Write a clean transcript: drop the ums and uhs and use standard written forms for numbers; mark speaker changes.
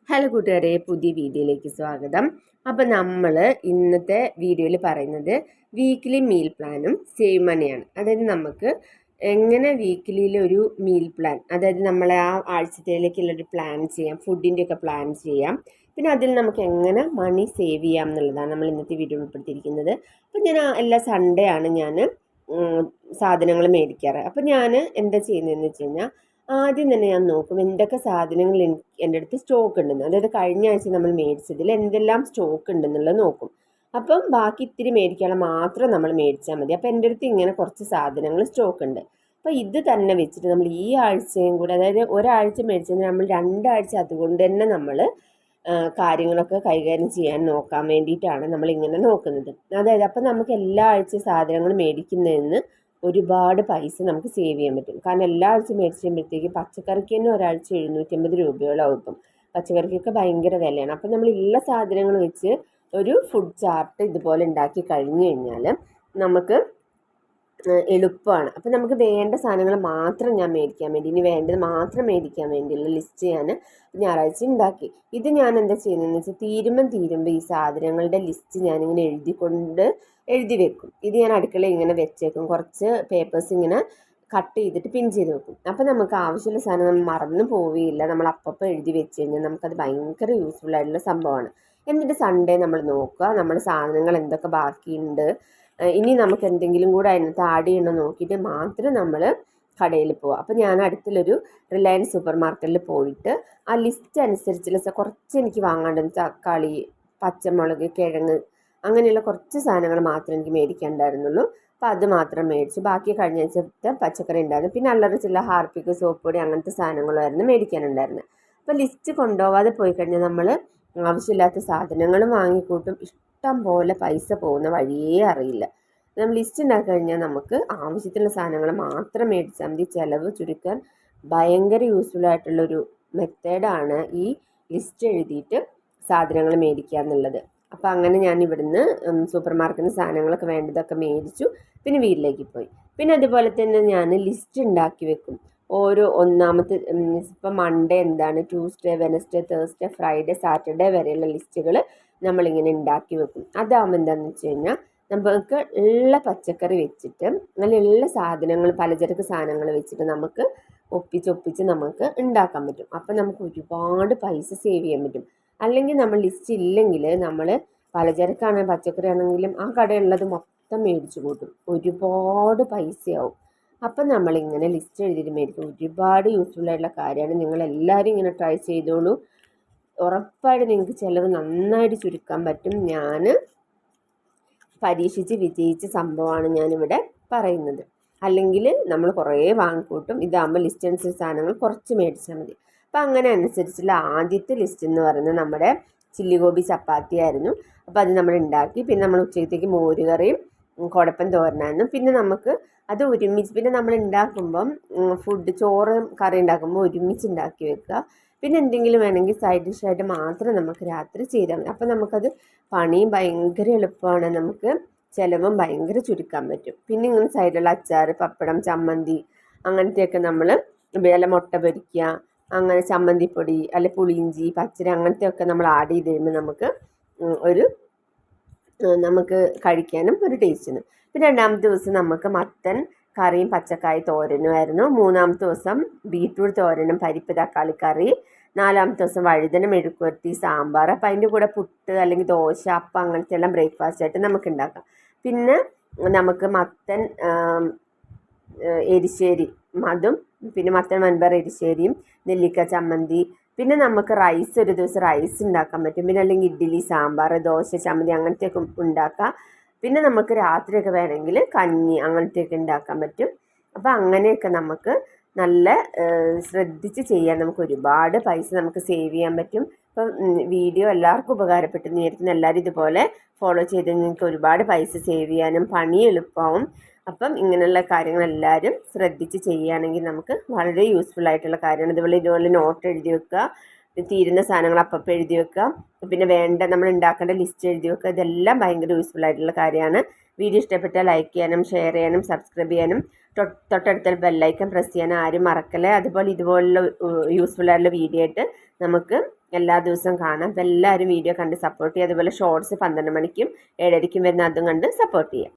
Speaker 1: Hello കൂട്ടുകാരെ, പുതിയ വീഡിയോയിലേക്ക് സ്വാഗതം. അപ്പം നമ്മൾ ഇന്നത്തെ വീഡിയോയിൽ പറയുന്നത് വീക്ക്ലി മീൽ പ്ലാനും സേവ് മണിയാണ്. അതായത് നമുക്ക് എങ്ങനെ വീക്കിലിയിൽ ഒരു മീൽ പ്ലാൻ, അതായത് നമ്മളെ ആ ആഴ്ചത്തേക്കുള്ളൊരു പ്ലാൻ ചെയ്യാം, ഫുഡിൻ്റെ ഒക്കെ പ്ലാൻ ചെയ്യാം. പിന്നെ അതിൽ നമുക്ക് എങ്ങനെ മണി സേവ് ചെയ്യാം എന്നുള്ളതാണ് നമ്മൾ ഇന്നത്തെ വീഡിയോ ഉൾപ്പെടുത്തിയിരിക്കുന്നത്. അപ്പം ഞാൻ എല്ലാ സൺഡേ ആണ് ഞാൻ സാധനങ്ങൾ മേടിക്കാറ്. അപ്പം ഞാൻ എന്താ ചെയ്യുന്നതെന്ന് വെച്ച് കഴിഞ്ഞാൽ, ആദ്യം തന്നെ ഞാൻ നോക്കും എന്തൊക്കെ സാധനങ്ങൾ എൻ്റെ അടുത്ത് സ്റ്റോക്ക് ഉണ്ടെന്ന്. അതായത് കഴിഞ്ഞ ആഴ്ച നമ്മൾ മേടിച്ചതിൽ എന്തെല്ലാം സ്റ്റോക്ക് ഉണ്ടെന്നുള്ളത് നോക്കും. അപ്പം ബാക്കി ഇത്തിരി മേടിക്കാനുള്ള മാത്രം നമ്മൾ മേടിച്ചാൽ മതി. അപ്പം എൻ്റെ അടുത്ത് ഇങ്ങനെ കുറച്ച് സാധനങ്ങൾ സ്റ്റോക്ക് ഉണ്ട്. അപ്പോൾ ഇത് തന്നെ വെച്ചിട്ട് നമ്മൾ ഈ ആഴ്ചയും കൂടെ, അതായത് ഒരാഴ്ച മേടിച്ചത് നമ്മൾ 2 ആഴ്ച അതുകൊണ്ട് തന്നെ നമ്മൾ കാര്യങ്ങളൊക്കെ കൈകാര്യം ചെയ്യാൻ നോക്കാൻ വേണ്ടിയിട്ടാണ് നമ്മളിങ്ങനെ നോക്കുന്നത്. അതായത് അപ്പം നമുക്ക് എല്ലാ ആഴ്ച സാധനങ്ങൾ മേടിക്കുന്നതിന് ഒരുപാട് പൈസ നമുക്ക് സേവ് ചെയ്യാൻ പറ്റും. കാരണം എല്ലാ ആഴ്ചയും മേടിച്ച് കഴിയുമ്പോഴത്തേക്ക് പച്ചക്കറിക്ക് തന്നെ ഒരാഴ്ച 750 രൂപയോളാവും. ഇപ്പം പച്ചക്കറിക്കൊക്കെ ഭയങ്കര വിലയാണ്. അപ്പം നമ്മൾ ഉള്ള സാധനങ്ങൾ വെച്ച് ഒരു ഫുഡ് ചാർട്ട് ഇതുപോലെ ഉണ്ടാക്കി കഴിഞ്ഞ് കഴിഞ്ഞാൽ നമുക്ക് എളുപ്പമാണ്. അപ്പം നമുക്ക് വേണ്ട സാധനങ്ങൾ മാത്രം ഞാൻ മേടിക്കാൻ വേണ്ടി, ഇനി വേണ്ടത് മാത്രം മേടിക്കാൻ വേണ്ടിയുള്ള ലിസ്റ്റ് ഞാൻ ഞായറാഴ്ച ഉണ്ടാക്കി. ഇത് ഞാൻ എന്താ ചെയ്യുന്നതെന്ന് വെച്ചാൽ തീരുമ്പം ഈ സാധനങ്ങളുടെ ലിസ്റ്റ് ഞാനിങ്ങനെ എഴുതി വെക്കും. ഇത് ഞാൻ അടുക്കളയിൽ ഇങ്ങനെ വെച്ചേക്കും. കുറച്ച് പേപ്പേഴ്സ് ഇങ്ങനെ കട്ട് ചെയ്തിട്ട് പിൻ ചെയ്ത് വെക്കും. അപ്പം നമുക്ക് ആവശ്യമുള്ള സാധനം നമ്മൾ മറന്നു പോവുകയില്ല. നമ്മൾ അപ്പം എഴുതി വെച്ച് കഴിഞ്ഞാൽ നമുക്കത് ഭയങ്കര യൂസ്ഫുൾ ആയിട്ടുള്ള സംഭവമാണ്. എന്നിട്ട് സൺഡേ നമ്മൾ നോക്കുക നമ്മുടെ സാധനങ്ങൾ എന്തൊക്കെ ബാക്കിയുണ്ട്, ഇനി നമുക്ക് എന്തെങ്കിലും കൂടെ അതിനകത്ത് ആഡ് ചെയ്യണം നോക്കിയിട്ട് മാത്രം നമ്മൾ കടയിൽ പോവുക. അപ്പോൾ ഞാൻ അടുത്തുള്ളൊരു റിലയൻസ് സൂപ്പർ മാർക്കറ്റിൽ പോയിട്ട് ആ ലിസ്റ്റ് അനുസരിച്ചുള്ള കുറച്ച് എനിക്ക് വാങ്ങാണ്ട്, തക്കാളി, പച്ചമുളക്, കിഴങ്ങ്, അങ്ങനെയുള്ള കുറച്ച് സാധനങ്ങൾ മാത്രമേ എനിക്ക് മേടിക്കാനുണ്ടായിരുന്നുള്ളൂ. അപ്പോൾ അത് മാത്രം മേടിച്ചു. ബാക്കി കഴിഞ്ഞ ആഴ്ചത്തെ പച്ചക്കറി ഉണ്ടായിരുന്നു. പിന്നെ അല്ലറ ചില്ല ഹാർപ്പിക്ക്, സോപ്പ് പൊടി, അങ്ങനത്തെ സാധനങ്ങളായിരുന്നു മേടിക്കാനുണ്ടായിരുന്നത്. അപ്പോൾ ലിസ്റ്റ് കൊണ്ടുപോകാതെ പോയി കഴിഞ്ഞാൽ നമ്മൾ ആവശ്യമില്ലാത്ത സാധനങ്ങളും വാങ്ങിക്കൂട്ടും. ഇഷ്ടം പോലെ പൈസ പോകുന്ന വഴിയേ അറിയില്ല. നമ്മൾ ലിസ്റ്റ് ഉണ്ടാക്കി കഴിഞ്ഞാൽ നമുക്ക് ആവശ്യത്തിലുള്ള സാധനങ്ങൾ മാത്രം മേടിച്ചാൽ മതി. ചിലവ് ചുരുക്കാൻ ഭയങ്കര യൂസ്ഫുൾ ആയിട്ടുള്ളൊരു മെത്തേഡാണ് ഈ ലിസ്റ്റ് എഴുതിയിട്ട് സാധനങ്ങൾ മേടിക്കുക എന്നുള്ളത്. അപ്പോൾ അങ്ങനെ ഞാൻ ഇവിടുന്ന് സൂപ്പർ മാർക്കറ്റിൽ സാധനങ്ങളൊക്കെ വേണ്ടതൊക്കെ മേടിച്ചു. പിന്നെ വീട്ടിലേക്ക് പോയി. പിന്നെ അതുപോലെ തന്നെ ഞാൻ ലിസ്റ്റ് ഉണ്ടാക്കി വെക്കും. ഓരോ ഒന്നാമത്തെ ഇപ്പം മൺഡേ എന്താണ്, Tuesday, Wednesday, Thursday, Friday, Saturday വരെയുള്ള ലിസ്റ്റുകൾ നമ്മളിങ്ങനെ ഉണ്ടാക്കി വെക്കും. അതാകുമ്പോൾ എന്താണെന്ന് വെച്ച് കഴിഞ്ഞാൽ നമുക്ക് ഉള്ള പച്ചക്കറി വെച്ചിട്ട് അങ്ങനെയുള്ള സാധനങ്ങൾ, പലചരക്ക് സാധനങ്ങൾ വെച്ചിട്ട് നമുക്ക് ഒപ്പിച്ച് നമുക്ക് ഉണ്ടാക്കാൻ പറ്റും. അപ്പം നമുക്ക് ഒരുപാട് പൈസ സേവ് ചെയ്യാൻ പറ്റും. അല്ലെങ്കിൽ നമ്മൾ ലിസ്റ്റ് ഇല്ലെങ്കിൽ നമ്മൾ പലചരക്കാണെങ്കിലും പച്ചക്കറി ആണെങ്കിലും ആ കടയുള്ളത് മൊത്തം മേടിച്ചു കൂട്ടും. ഒരുപാട് പൈസയാവും. അപ്പം നമ്മളിങ്ങനെ ലിസ്റ്റ് എഴുതിയിട്ട് മേടിക്കും. ഒരുപാട് യൂസ്ഫുൾ ആയിട്ടുള്ള കാര്യമാണ്. നിങ്ങളെല്ലാവരും ഇങ്ങനെ ട്രൈ ചെയ്തോളൂ. ഉറപ്പായിട്ട് നിങ്ങൾക്ക് ചിലവ് നന്നായിട്ട് ചുരുക്കാൻ പറ്റും. ഞാൻ പരീക്ഷിച്ച് വിജയിച്ച സംഭവമാണ് ഞാനിവിടെ പറയുന്നത്. അല്ലെങ്കിൽ നമ്മൾ കുറേ വാങ്ങിക്കൂട്ടും. ഇതാകുമ്പോൾ ലിസ്റ്റ് അനുസരിച്ച് സാധനങ്ങൾ കുറച്ച് മേടിച്ചാൽ മതി. അപ്പം അങ്ങനെ അനുസരിച്ചുള്ള ആദ്യത്തെ ലിസ്റ്റ് എന്ന് പറയുന്നത് നമ്മുടെ ചില്ലി ഗോബി ചപ്പാത്തി ആയിരുന്നു. അപ്പോൾ അത് നമ്മൾ ഉണ്ടാക്കി. പിന്നെ നമ്മൾ ഉച്ചയ്ക്കത്തേക്ക് മോരുകറിയും കുഴപ്പം തോരനായിരുന്നു. പിന്നെ നമുക്ക് അത് ഒരുമിച്ച്, പിന്നെ നമ്മൾ ഉണ്ടാക്കുമ്പം ചോറ് കറി ഉണ്ടാക്കുമ്പോൾ ഒരുമിച്ച് ഉണ്ടാക്കി വെക്കുക. പിന്നെ എന്തെങ്കിലും വേണമെങ്കിൽ സൈഡ് ഡിഷായിട്ട് മാത്രം നമുക്ക് രാത്രി ചെയ്താൽ മതി. അപ്പം നമുക്കത് പണിയും ഭയങ്കര എളുപ്പമാണ്. നമുക്ക് ചിലവും ഭയങ്കര ചുരുക്കാൻ പറ്റും. പിന്നെ ഇങ്ങനെ സൈഡിലുള്ള അച്ചാർ, പപ്പടം, ചമ്മന്തി, അങ്ങനത്തെയൊക്കെ നമ്മൾ വല്ല മുട്ട പൊരിക്കുക, അങ്ങനെ ചമ്മന്തിപ്പൊടി, അല്ലെ പുളിയിഞ്ചി, പച്ചരി, അങ്ങനത്തെയൊക്കെ നമ്മൾ ആഡ് ചെയ്ത് കഴിയുമ്പോൾ നമുക്ക് കഴിക്കാനും ഒരു ടേസ്റ്റിന്. പിന്നെ രണ്ടാമത്തെ ദിവസം നമുക്ക് മത്തൻ കറിയും പച്ചക്കായ തോരനുമായിരുന്നു. മൂന്നാമത്തെ ദിവസം ബീറ്റ്റൂട്ട് തോരനും പരിപ്പ് തക്കാളി കറി. നാലാമത്തെ ദിവസം വഴുതന മെഴുക്കുവരട്ടി, സാമ്പാർ. അപ്പം അതിൻ്റെ കൂടെ പുട്ട് അല്ലെങ്കിൽ ദോശ, അപ്പം അങ്ങനത്തെ എല്ലാം ബ്രേക്ക്ഫാസ്റ്റ് ആയിട്ട് നമുക്ക് ഉണ്ടാക്കാം. പിന്നെ നമുക്ക് മത്തൻ എരിശ്ശേരി, അതും പിന്നെ മത്തൻ വൻപയർ എരിശ്ശേരിയും, നെല്ലിക്ക ചമ്മന്തി. പിന്നെ നമുക്ക് റൈസ്, ഒരു ദിവസം റൈസ് ഉണ്ടാക്കാൻ പറ്റും. പിന്നെ അല്ലെങ്കിൽ ഇഡ്ഡലി, സാമ്പാർ, ദോശ, ചമ്മന്തി അങ്ങനത്തെയൊക്കെ ഉണ്ടാക്കാം. പിന്നെ നമുക്ക് രാത്രിയൊക്കെ വേണമെങ്കിൽ കഞ്ഞി അങ്ങനത്തെയൊക്കെ ഉണ്ടാക്കാൻ പറ്റും. അപ്പോൾ അങ്ങനെയൊക്കെ നമുക്ക് നല്ല ശ്രദ്ധിച്ച് ചെയ്യാൻ നമുക്ക് ഒരുപാട് പൈസ നമുക്ക് സേവ് ചെയ്യാൻ പറ്റും. അപ്പം വീഡിയോ എല്ലാവർക്കും ഉപകാരപ്പെട്ടെന്ന് വിചാരിക്കുന്നു. എല്ലാവരും ഇതുപോലെ ഫോളോ ചെയ്ത് നിങ്ങൾക്ക് ഒരുപാട് പൈസ സേവ് ചെയ്യാനും പണി എളുപ്പമാവും. അപ്പം ഇങ്ങനെയുള്ള കാര്യങ്ങൾ എല്ലാവരും ശ്രദ്ധിച്ച് ചെയ്യുകയാണെങ്കിൽ നമുക്ക് വളരെ യൂസ്ഫുൾ ആയിട്ടുള്ള കാര്യമാണ്. ഇതുപോലെ നോട്ട് എഴുതി വെക്കുക, തീരുന്ന സാധനങ്ങൾ അപ്പം എഴുതി വെക്കുക, പിന്നെ നമ്മൾ ഉണ്ടാക്കേണ്ട ലിസ്റ്റ് എഴുതി വെക്കുക. ഇതെല്ലാം ഭയങ്കര യൂസ്ഫുൾ ആയിട്ടുള്ള കാര്യമാണ്. വീഡിയോ ഇഷ്ടപ്പെട്ടാൽ ലൈക്ക് ചെയ്യാനും ഷെയർ ചെയ്യാനും സബ്സ്ക്രൈബ് ചെയ്യാനും തൊട്ടടുത്ത ബെല്ലൈക്കൺ പ്രസ് ചെയ്യാനും ആരും മറക്കല്ലേ. അതുപോലെ ഇതുപോലുള്ള യൂസ്ഫുൾ ആയിട്ടുള്ള വീഡിയോ ആയിട്ട് നമുക്ക് എല്ലാ ദിവസവും കാണാം. അപ്പോൾ എല്ലാവരും വീഡിയോ കണ്ട് സപ്പോർട്ട് ചെയ്യുക. അതുപോലെ ഷോർട്സ് 12 മണിക്കും 7:30ക്കും വരുന്ന അതും കണ്ട് സപ്പോർട്ട് ചെയ്യുക.